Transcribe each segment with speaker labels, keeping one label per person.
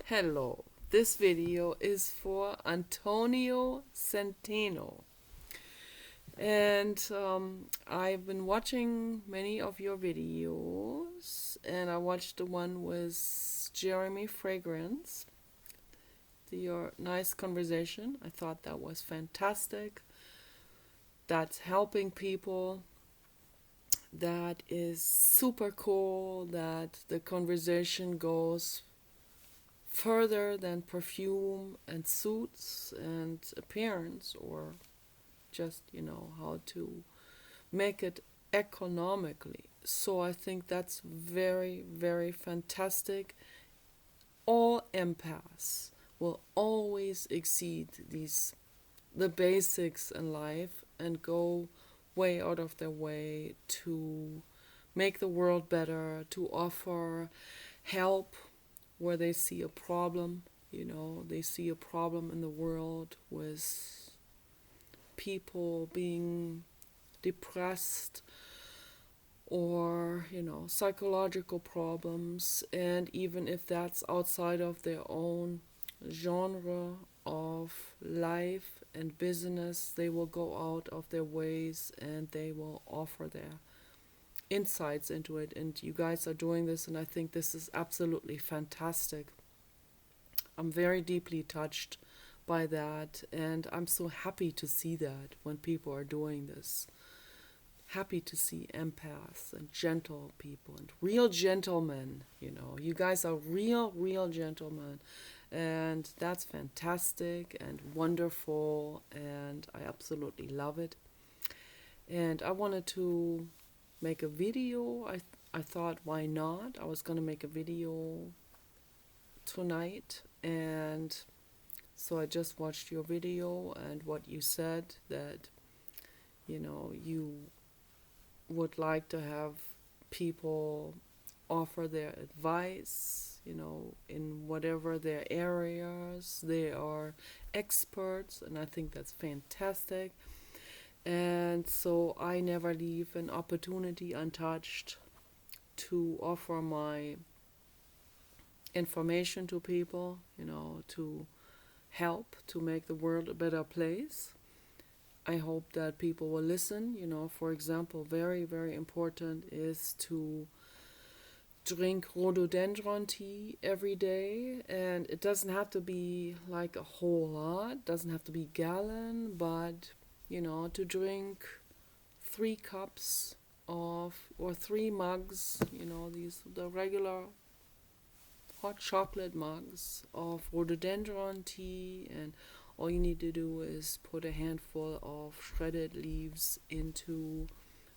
Speaker 1: Hello, this video is for Antonio Centeno. And I've been watching many of your videos, and I watched the one with Jeremy Fragrance, your nice conversation. I thought that was fantastic. That's helping people. That is super cool that the conversation goes further than perfume and suits and appearance, or just how to make it economically. So I think that's very, very fantastic. All empaths will always exceed the basics in life and go way out of their way to make the world better, to offer help where they see a problem. They see a problem in the world with people being depressed or, psychological problems. And even if that's outside of their own genre of life and business, they will go out of their ways and they will offer their insights into it. And you guys are doing this, and I think this is absolutely fantastic. I'm very deeply touched by that, and I'm so happy to see that when people are doing this. Happy to see empaths and gentle people and real gentlemen. You guys are real gentlemen, and that's fantastic and wonderful, and I absolutely love it. And I wanted to make a video. I thought, why not? I was going to make a video tonight, and so I just watched your video and what you said, that you would like to have people offer their advice, in whatever their areas they are experts, and I think that's fantastic. And so I never leave an opportunity untouched to offer my information to people, to help to make the world a better place. I hope that people will listen. For example, very, very important is to drink rhododendron tea every day, and it doesn't have to be like a whole lot, doesn't have to be gallon, but to drink 3 cups of, or 3 mugs, the regular hot chocolate mugs of rhododendron tea, and all you need to do is put a handful of shredded leaves into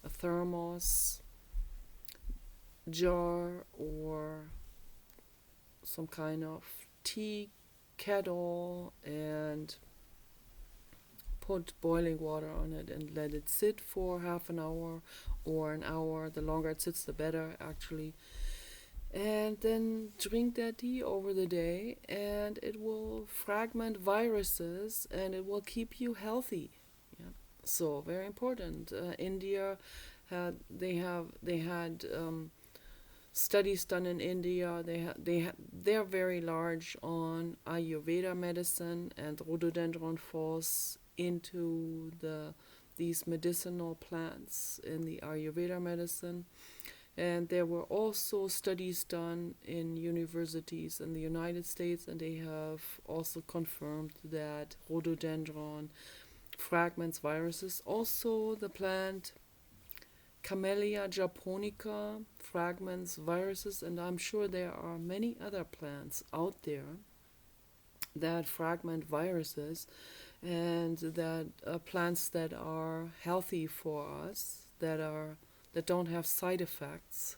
Speaker 1: a thermos jar or some kind of tea kettle, and put boiling water on it and let it sit for half an hour or an hour. The longer it sits, the better, actually. And then drink that tea over the day, and it will fragment viruses and it will keep you healthy. Yeah. So very important. India had studies done in India. They're very large on Ayurveda medicine, and rhododendron falls into these medicinal plants in the Ayurveda medicine. And there were also studies done in universities in the United States, and they have also confirmed that rhododendron fragments viruses. Also, the plant Camellia japonica fragments viruses, and I'm sure there are many other plants out there that fragment viruses, and that plants that are healthy for us, that don't have side effects.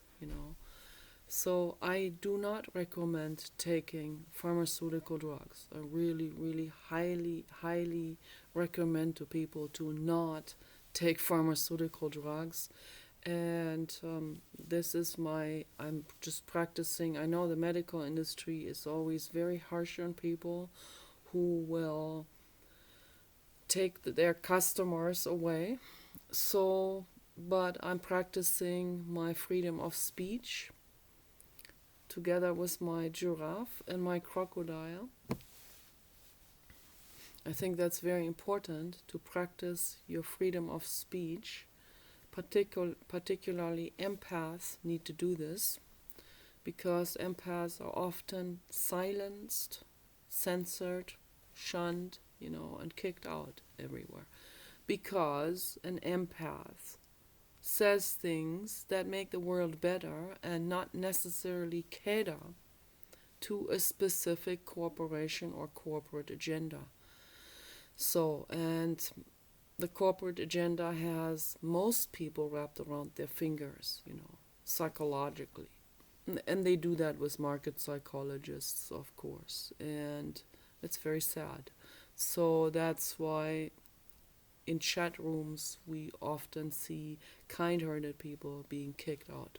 Speaker 1: So I do not recommend taking pharmaceutical drugs. I really, really highly recommend to people to not take pharmaceutical drugs. And I'm just practicing. I know the medical industry is always very harsh on people who will take their customers away. So, but I'm practicing my freedom of speech together with my giraffe and my crocodile. I think that's very important to practice your freedom of speech. Particularly empaths need to do this because empaths are often silenced, censored, shunned, and kicked out everywhere. Because an empath says things that make the world better and not necessarily cater to a specific corporation or corporate agenda. So, and the corporate agenda has most people wrapped around their fingers, psychologically. And they do that with market psychologists, of course. And it's very sad. So that's why in chat rooms we often see kind-hearted people being kicked out.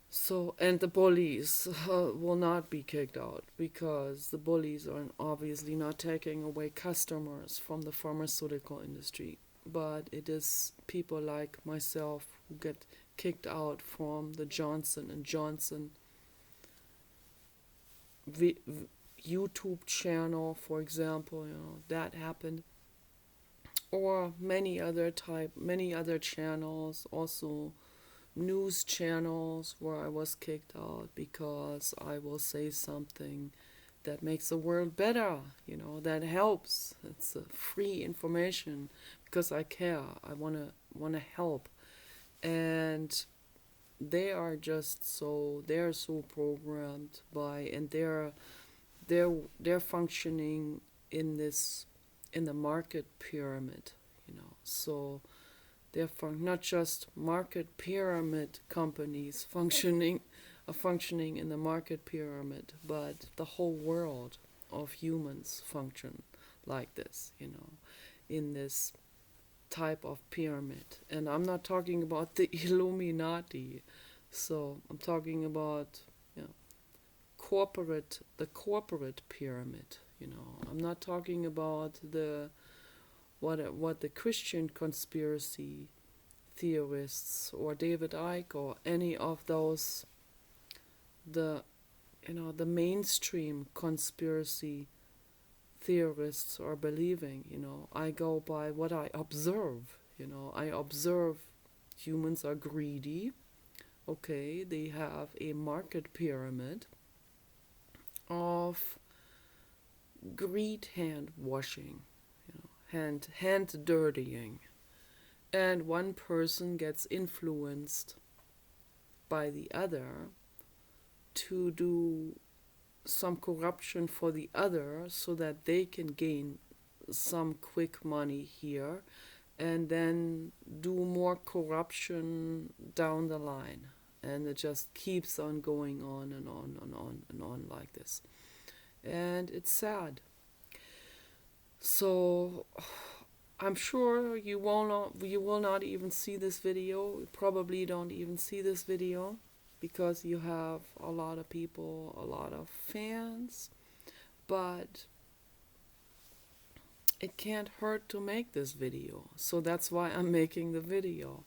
Speaker 1: So, and the bullies will not be kicked out because the bullies are obviously not taking away customers from the pharmaceutical industry, but it is people like myself who get kicked out from the Johnson and Johnson YouTube channel, for example. That happened, or many other channels, also news channels where I was kicked out because I will say something that makes the world better, that helps. It's free information because I care. I wanna help, and they're so programmed by, and they're functioning in the market pyramid, so they're not just market pyramid companies are functioning in the market pyramid, but the whole world of humans function like this, in this type of pyramid. And I'm not talking about the Illuminati. So I'm talking about the corporate pyramid. I'm not talking about what the Christian conspiracy theorists or David Icke or any of those the mainstream conspiracy theorists are believing. I go by what I observe. I observe humans are greedy. Okay, they have a market pyramid of greed, hand washing, hand dirtying, and one person gets influenced by the other to do some corruption for the other so that they can gain some quick money here and then do more corruption down the line. And it just keeps on going on and on and on and on like this. And it's sad. So I'm sure you will not even see this video. You probably don't even see this video because you have a lot of people, a lot of fans. But it can't hurt to make this video. So that's why I'm making the video.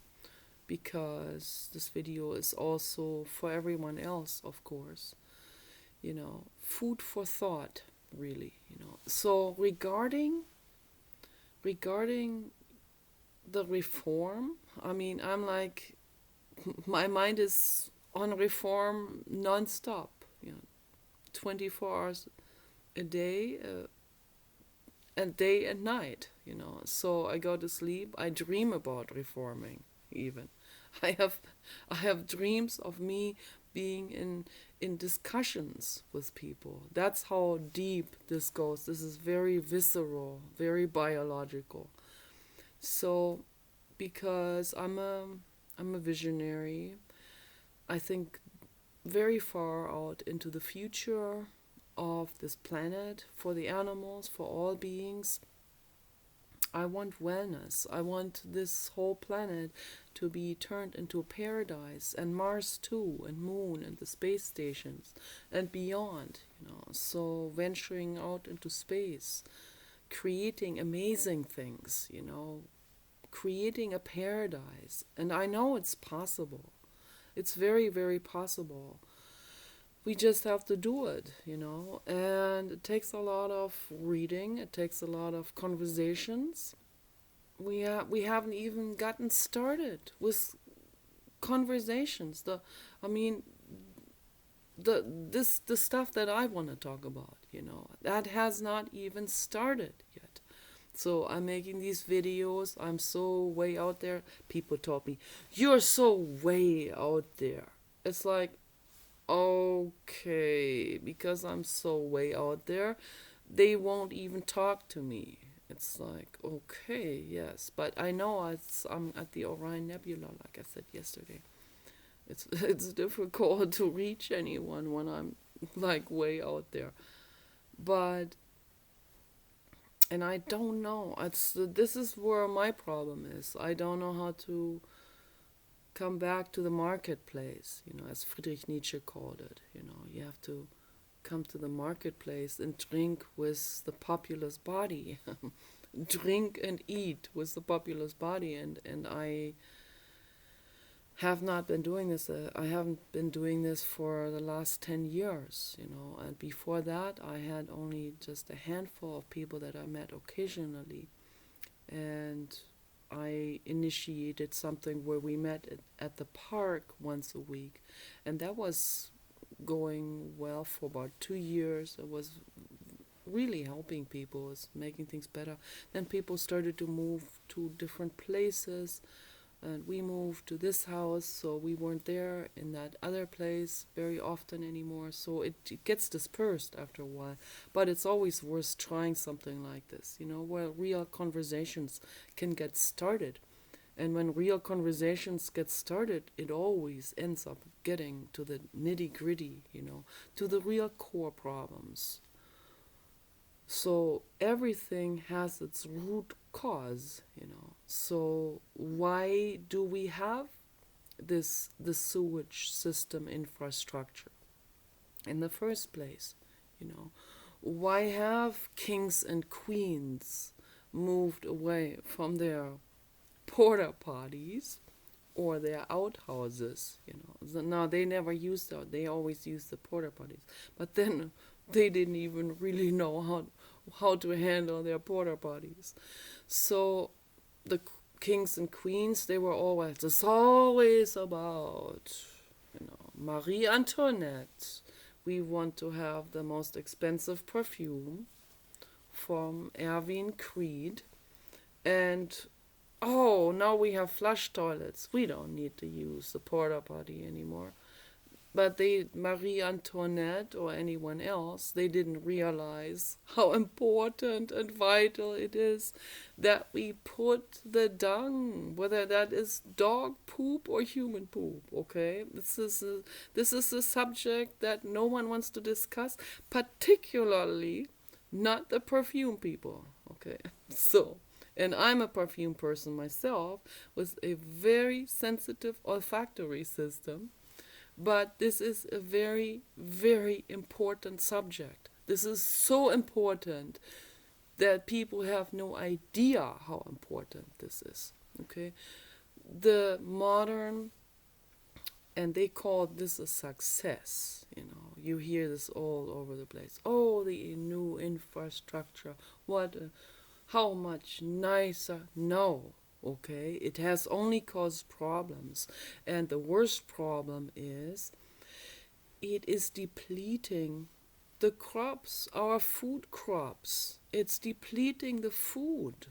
Speaker 1: Because this video is also for everyone else, of course. Food for thought, really. So regarding the reform, I'm like, my mind is on reform non-stop, 24 hours a day, and day and night, So I go to sleep, I dream about reforming, even. I have dreams of me being in discussions with people. That's how deep this goes. This is very visceral, very biological. So, because I'm a visionary, I think very far out into the future of this planet, for the animals, for all beings. I want wellness. I want this whole planet to be turned into a paradise, and Mars too, and Moon, and the space stations, and beyond, So venturing out into space, creating amazing things, creating a paradise. And I know it's possible. It's very, very possible. we just have to do it, you know. And it takes a lot of reading, it takes a lot of conversations. We haven't even gotten started with conversations. I mean, the stuff that I want to talk about, you know, that has not even started yet. So I'm making these videos. I'm so way out there. People told me, "You're so way out there." It's like, okay, because I'm so way out there, they won't even talk to me. It's like, okay, yes, but I know I'm at the Orion Nebula, like I said yesterday. It's difficult to reach anyone when I'm like way out there. But and I don't know. This is where my problem is. I don't know how to come back to the marketplace, you know, as Friedrich Nietzsche called it. You know, you have to come to the marketplace and drink with the populace body. Drink and eat with the populace body, and I have not been doing this. I haven't been doing this for the last 10 years, you know, and before that I had only just a handful of people that I met occasionally, and I initiated something where we met at the park once a week, and that was going well for about 2 years. It was really helping people, it was making things better. Then people started to move to different places, and we moved to this house, so we weren't there in that other place very often anymore. So it gets dispersed after a while, but it's always worth trying something like this, you know, where real conversations can get started. And when real conversations get started, it always ends up getting to the nitty gritty, you know, to the real core problems. So everything has its root cause, you know. So why do we have the sewage system infrastructure in the first place? You know, why have kings and queens moved away from their porta potties or their outhouses? You know, so now they never used that; they always used the porta potties. But then they didn't even really know how to handle their porta potties. So the kings and queens, they were always, it's always about, you know, Marie Antoinette. We want to have the most expensive perfume from Erwin Creed. And, oh, now we have flush toilets. We don't need to use the porta potty anymore. But Marie Antoinette or anyone else, they didn't realize how important and vital it is that we put the dung, whether that is dog poop or human poop, okay? This is a subject that no one wants to discuss, particularly not the perfume people, okay? So, and I'm a perfume person myself with a very sensitive olfactory system. But this is a very, very important subject. This is so important that people have no idea how important this is. Okay? The modern, and they call this a success. You know, you hear this all over the place. Oh, the new infrastructure. How much nicer? No. Okay, it has only caused problems, and the worst problem is it is depleting the crops, our food crops. It's depleting the food,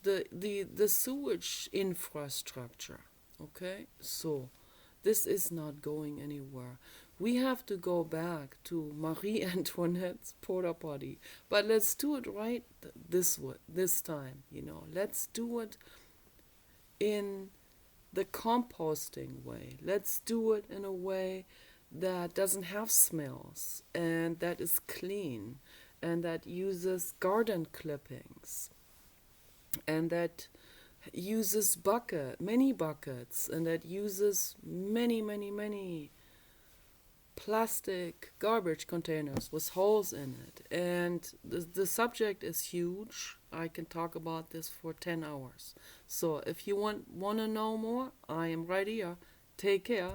Speaker 1: the sewage infrastructure. Okay, so this is not going anywhere. We have to go back to Marie Antoinette's porta potty, but let's do it right this time. You know, let's do it in the composting way. Let's do it in a way that doesn't have smells and that is clean and that uses garden clippings and that uses many buckets, and that uses many plastic garbage containers with holes in it. And the subject is huge. I can talk about this for 10 hours. So if you want to know more, I am right here. Take care.